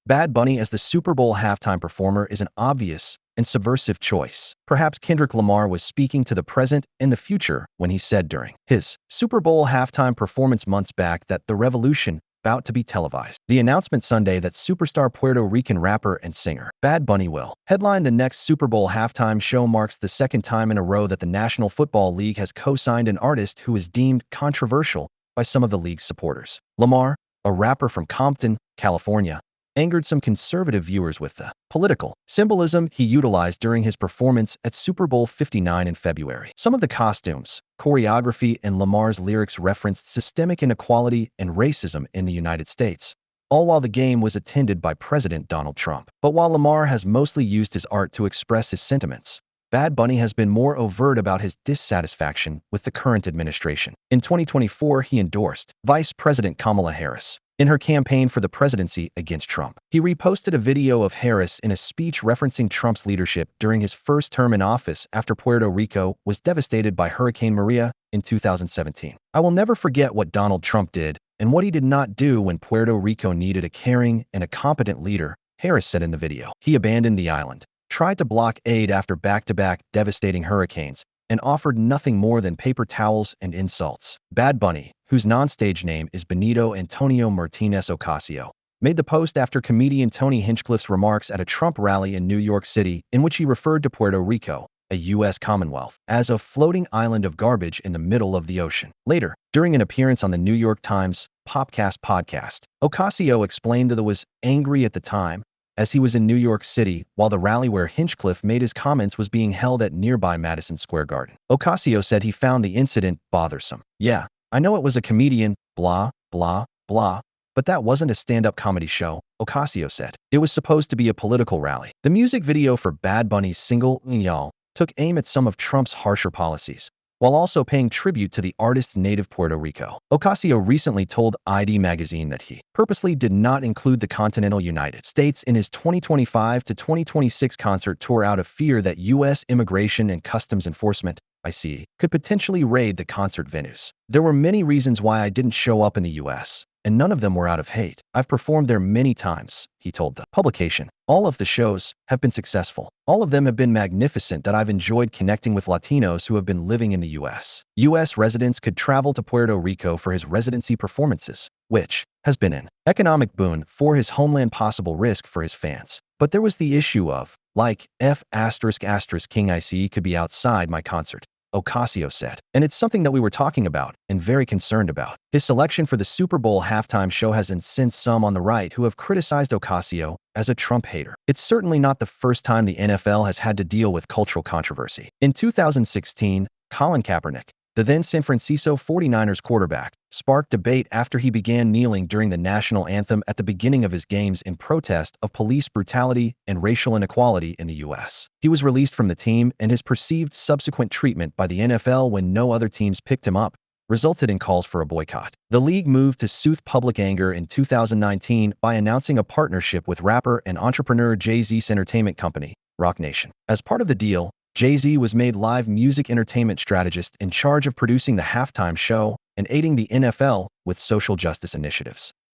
Bad Bunny as the Super Bowl halftime performer is an obvious and subversive choice. Perhaps Kendrick Lamar was speaking to the present and the future when he said during his Super Bowl halftime performance months back that the revolution about to be televised. The announcement Sunday that superstar Puerto Rican rapper and singer Bad Bunny will headline the next Super Bowl halftime show marks the second time in a row that the National Football League has co-signed an artist who is deemed controversial by some of the league's supporters. Lamar, a rapper from Compton, California, angered some conservative viewers with the political symbolism he utilized during his performance at Super Bowl 59 in February. Some of the costumes, choreography, and Lamar's lyrics referenced systemic inequality and racism in the United States, all while the game was attended by President Donald Trump. But while Lamar has mostly used his art to express his sentiments, Bad Bunny has been more overt about his dissatisfaction with the current administration. In 2024, he endorsed Vice President Kamala Harris in her campaign for the presidency against Trump. He reposted a video of Harris in a speech referencing Trump's leadership during his first term in office after Puerto Rico was devastated by Hurricane Maria in 2017. "I will never forget what Donald Trump did and what he did not do when Puerto Rico needed a caring and a competent leader," Harris said in the video. "He abandoned the island, tried to block aid after back-to-back devastating hurricanes, and offered nothing more than paper towels and insults." Bad Bunny, whose non-stage name is Benito Antonio Martinez Ocasio, made the post after comedian Tony Hinchcliffe's remarks at a Trump rally in New York City in which he referred to Puerto Rico, a U.S. Commonwealth, as a floating island of garbage in the middle of the ocean. Later, during an appearance on the New York Times Popcast podcast, Ocasio explained that he was angry at the time as he was in New York City while the rally where Hinchcliffe made his comments was being held at nearby Madison Square Garden. Ocasio said he found the incident bothersome. "Yeah, I know it was a comedian, blah, blah, blah, but that wasn't a stand-up comedy show," Ocasio said. "It was supposed to be a political rally." The music video for Bad Bunny's single, NUEVAYol, took aim at some of Trump's harsher policies, while also paying tribute to the artist's native Puerto Rico. Ocasio recently told ID magazine that he purposely did not include the continental United States in his 2025 to 2026 concert tour out of fear that U.S. Immigration and Customs Enforcement (ICE) could potentially raid the concert venues. "There were many reasons why I didn't show up in the U.S., and none of them were out of hate. I've performed there many times," he told the publication. "All of the shows have been successful. All of them have been magnificent that I've enjoyed connecting with Latinos who have been living in the U.S. U.S. residents could travel to Puerto Rico for his residency performances, which has been an economic boon for his homeland, possible risk for his fans. But there was the issue of, like, King ICE could be outside my concert," Ocasio said. "And it's something that we were talking about and very concerned about." His selection for the Super Bowl halftime show has incensed some on the right who have criticized Ocasio as a Trump hater. It's certainly not the first time the NFL has had to deal with cultural controversy. In 2016, Colin Kaepernick, the then San Francisco 49ers quarterback, sparked debate after he began kneeling during the national anthem at the beginning of his games in protest of police brutality and racial inequality in the U.S. He was released from the team, and his perceived subsequent treatment by the NFL when no other teams picked him up resulted in calls for a boycott. The league moved to soothe public anger in 2019 by announcing a partnership with rapper and entrepreneur Jay-Z's entertainment company, Roc Nation. As part of the deal, Jay-Z was made live music entertainment strategist in charge of producing the halftime show and aiding the NFL with social justice initiatives.